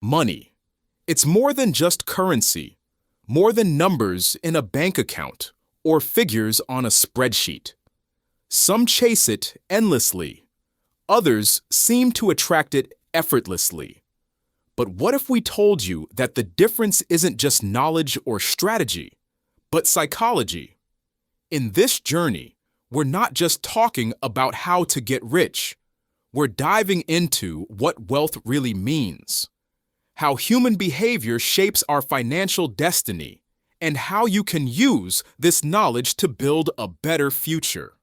Money. It's more than just currency, more than numbers in a bank account or figures on a spreadsheet. Some chase it endlessly. Others seem to attract it effortlessly. But what if we told you that the difference isn't just knowledge or strategy, but psychology? In this journey, we're not just talking about how to get rich. We're diving into what wealth really means, how human behavior shapes our financial destiny, and how you can use this knowledge to build a better future.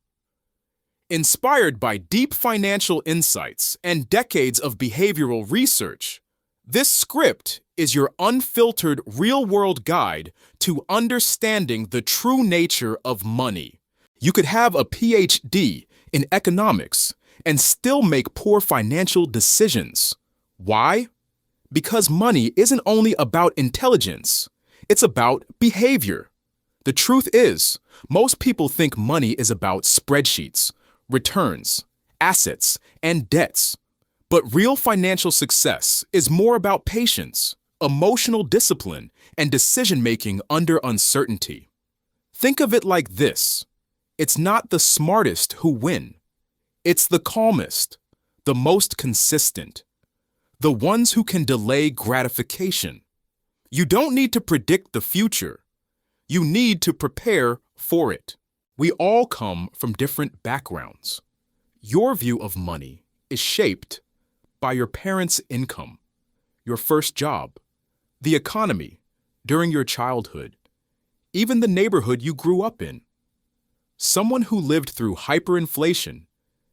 Inspired by deep financial insights and decades of behavioral research, this script is your unfiltered real-world guide to understanding the true nature of money. You could have a PhD in economics and still make poor financial decisions. Why? Because money isn't only about intelligence, it's about behavior. The truth is, most people think money is about spreadsheets, returns, assets, and debts. But real financial success is more about patience, emotional discipline, and decision-making under uncertainty. Think of it like this. It's not the smartest who win. It's the calmest, the most consistent, the ones who can delay gratification. You don't need to predict the future. You need to prepare for it. We all come from different backgrounds. Your view of money is shaped by your parents' income, your first job, the economy during your childhood, even the neighborhood you grew up in. Someone who lived through hyperinflation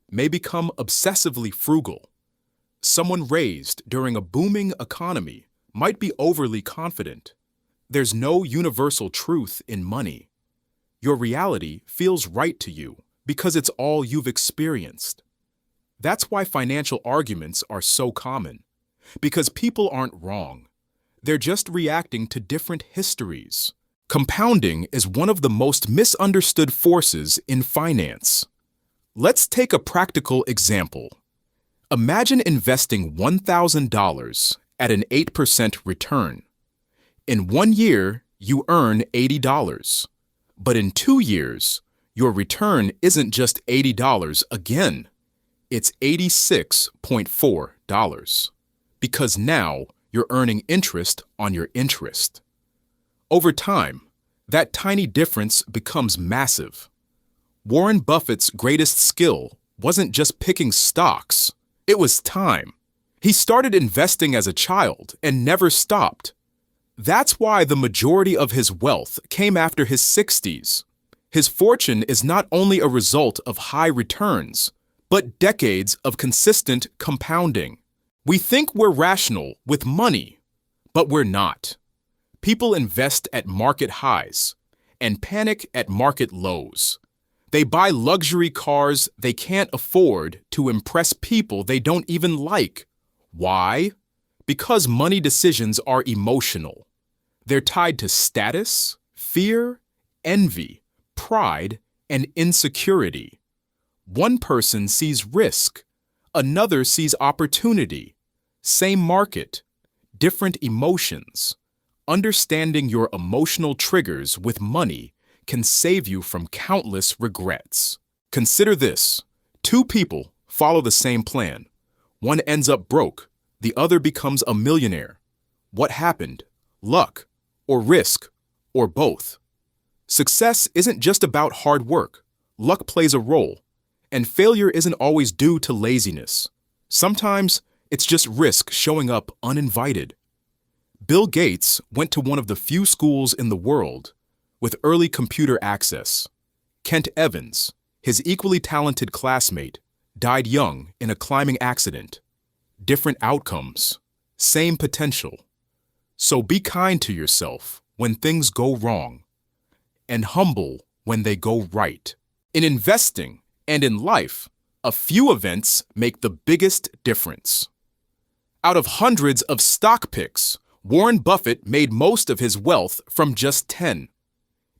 may become obsessively frugal. Someone raised during a booming economy might be overly confident. There's no universal truth in money. Your reality feels right to you because it's all you've experienced. That's why financial arguments are so common, because people aren't wrong. They're just reacting to different histories. Compounding is one of the most misunderstood forces in finance. Let's take a practical example. Imagine investing $1,000 at an 8% return. In 1 year, you earn $80. But in 2 years, your return isn't just $80 again. It's $86.4, because now you're earning interest on your interest. Over time, that tiny difference becomes massive. Warren Buffett's greatest skill wasn't just picking stocks, it was time. He started investing as a child and never stopped. That's why the majority of his wealth came after his 60s. His fortune is not only a result of high returns, but decades of consistent compounding. We think we're rational with money, but we're not. People invest at market highs and panic at market lows. They buy luxury cars they can't afford to impress people they don't even like. Why? Because money decisions are emotional. They're tied to status, fear, envy, pride, and insecurity. One person sees risk, another sees opportunity. Same market, different emotions. Understanding your emotional triggers with money can save you from countless regrets. Consider this. 2 people follow the same plan. One ends up broke, the other becomes a millionaire. What happened? Luck, or risk, or both? Success isn't just about hard work. Luck plays a role. And failure isn't always due to laziness. Sometimes it's just risk showing up uninvited. Bill Gates went to one of the few schools in the world with early computer access. Kent Evans, his equally talented classmate, died young in a climbing accident. Different outcomes, same potential. So be kind to yourself when things go wrong, and humble when they go right. In investing and in life, a few events make the biggest difference. Out of hundreds of stock picks, Warren Buffett made most of his wealth from just 10.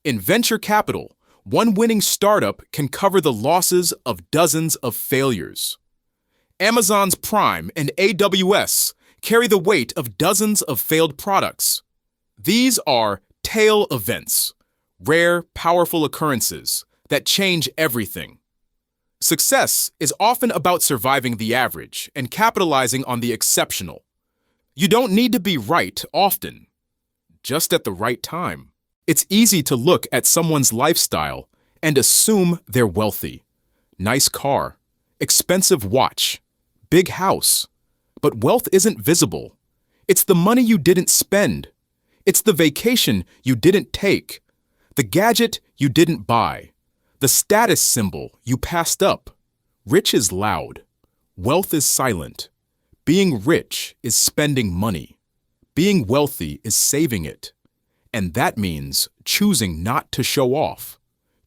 In venture capital, one winning startup can cover the losses of dozens of failures. Amazon's Prime and AWS carry the weight of dozens of failed products. These are tail events, rare, powerful occurrences that change everything. Success is often about surviving the average and capitalizing on the exceptional. You don't need to be right often, just at the right time. It's easy to look at someone's lifestyle and assume they're wealthy. Nice car, expensive watch, big house. But wealth isn't visible. It's the money you didn't spend. It's the vacation you didn't take, the gadget you didn't buy, the status symbol you passed up. Rich is loud. Wealth is silent. Being rich is spending money. Being wealthy is saving it. And that means choosing not to show off,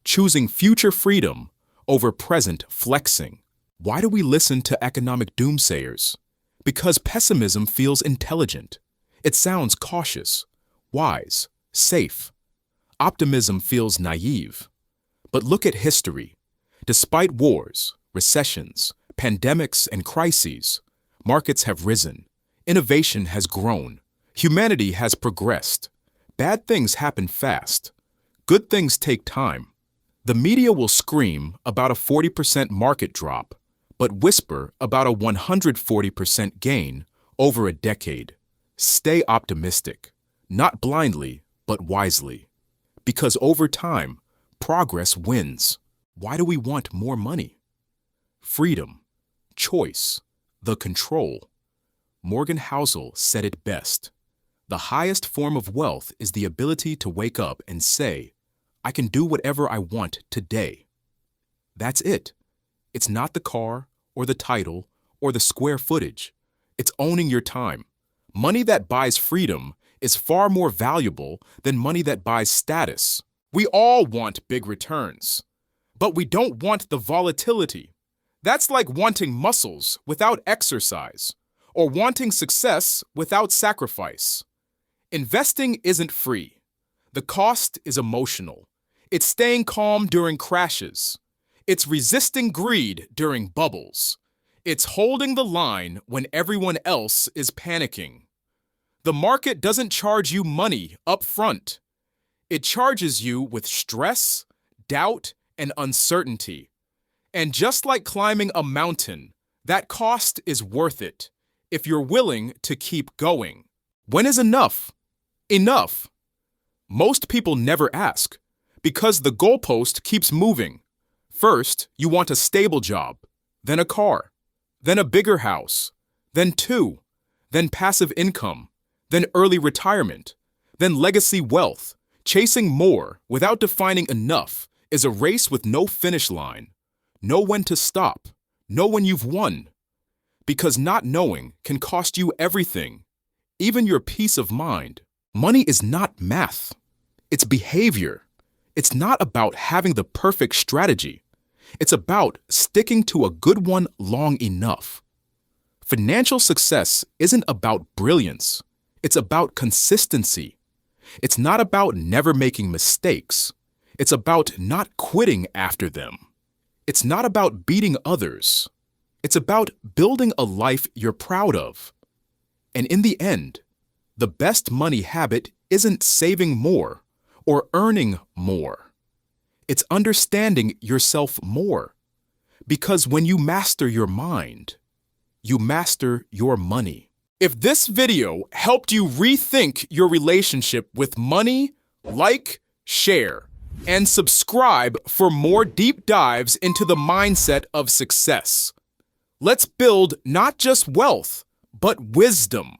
choosing future freedom over present flexing. Why do we listen to economic doomsayers? Because pessimism feels intelligent. It sounds cautious, wise, safe. Optimism feels naive. But look at history. Despite wars, recessions, pandemics, and crises, markets have risen. Innovation has grown. Humanity has progressed. Bad things happen fast. Good things take time. The media will scream about a 40% market drop, but whisper about a 140% gain over a decade. Stay optimistic, not blindly, but wisely. Because over time, progress wins. Why do we want more money? Freedom, choice, the control. Morgan Housel said it best. The highest form of wealth is the ability to wake up and say, I can do whatever I want today. That's it. It's not the car, or the title, or the square footage. It's owning your time. Money that buys freedom is far more valuable than money that buys status. We all want big returns, but we don't want the volatility. That's like wanting muscles without exercise, or wanting success without sacrifice. Investing isn't free. The cost is emotional. It's staying calm during crashes. It's resisting greed during bubbles. It's holding the line when everyone else is panicking. The market doesn't charge you money up front. It charges you with stress, doubt, and uncertainty. And just like climbing a mountain, that cost is worth it if you're willing to keep going. When is enough? Enough. Most people never ask because the goalpost keeps moving. First, you want a stable job, then a car, then a bigger house, then two, then passive income, then early retirement, then legacy wealth. Chasing more without defining enough is a race with no finish line. Know when to stop. Know when you've won. Because not knowing can cost you everything, even your peace of mind. Money is not math. It's behavior. It's not about having the perfect strategy. It's about sticking to a good one long enough. Financial success isn't about brilliance. It's about consistency. It's not about never making mistakes. It's about not quitting after them. It's not about beating others. It's about building a life you're proud of. And in the end, the best money habit isn't saving more or earning more. It's understanding yourself more. Because when you master your mind, you master your money. If this video helped you rethink your relationship with money, like, share, and subscribe for more deep dives into the mindset of success. Let's build not just wealth, but wisdom.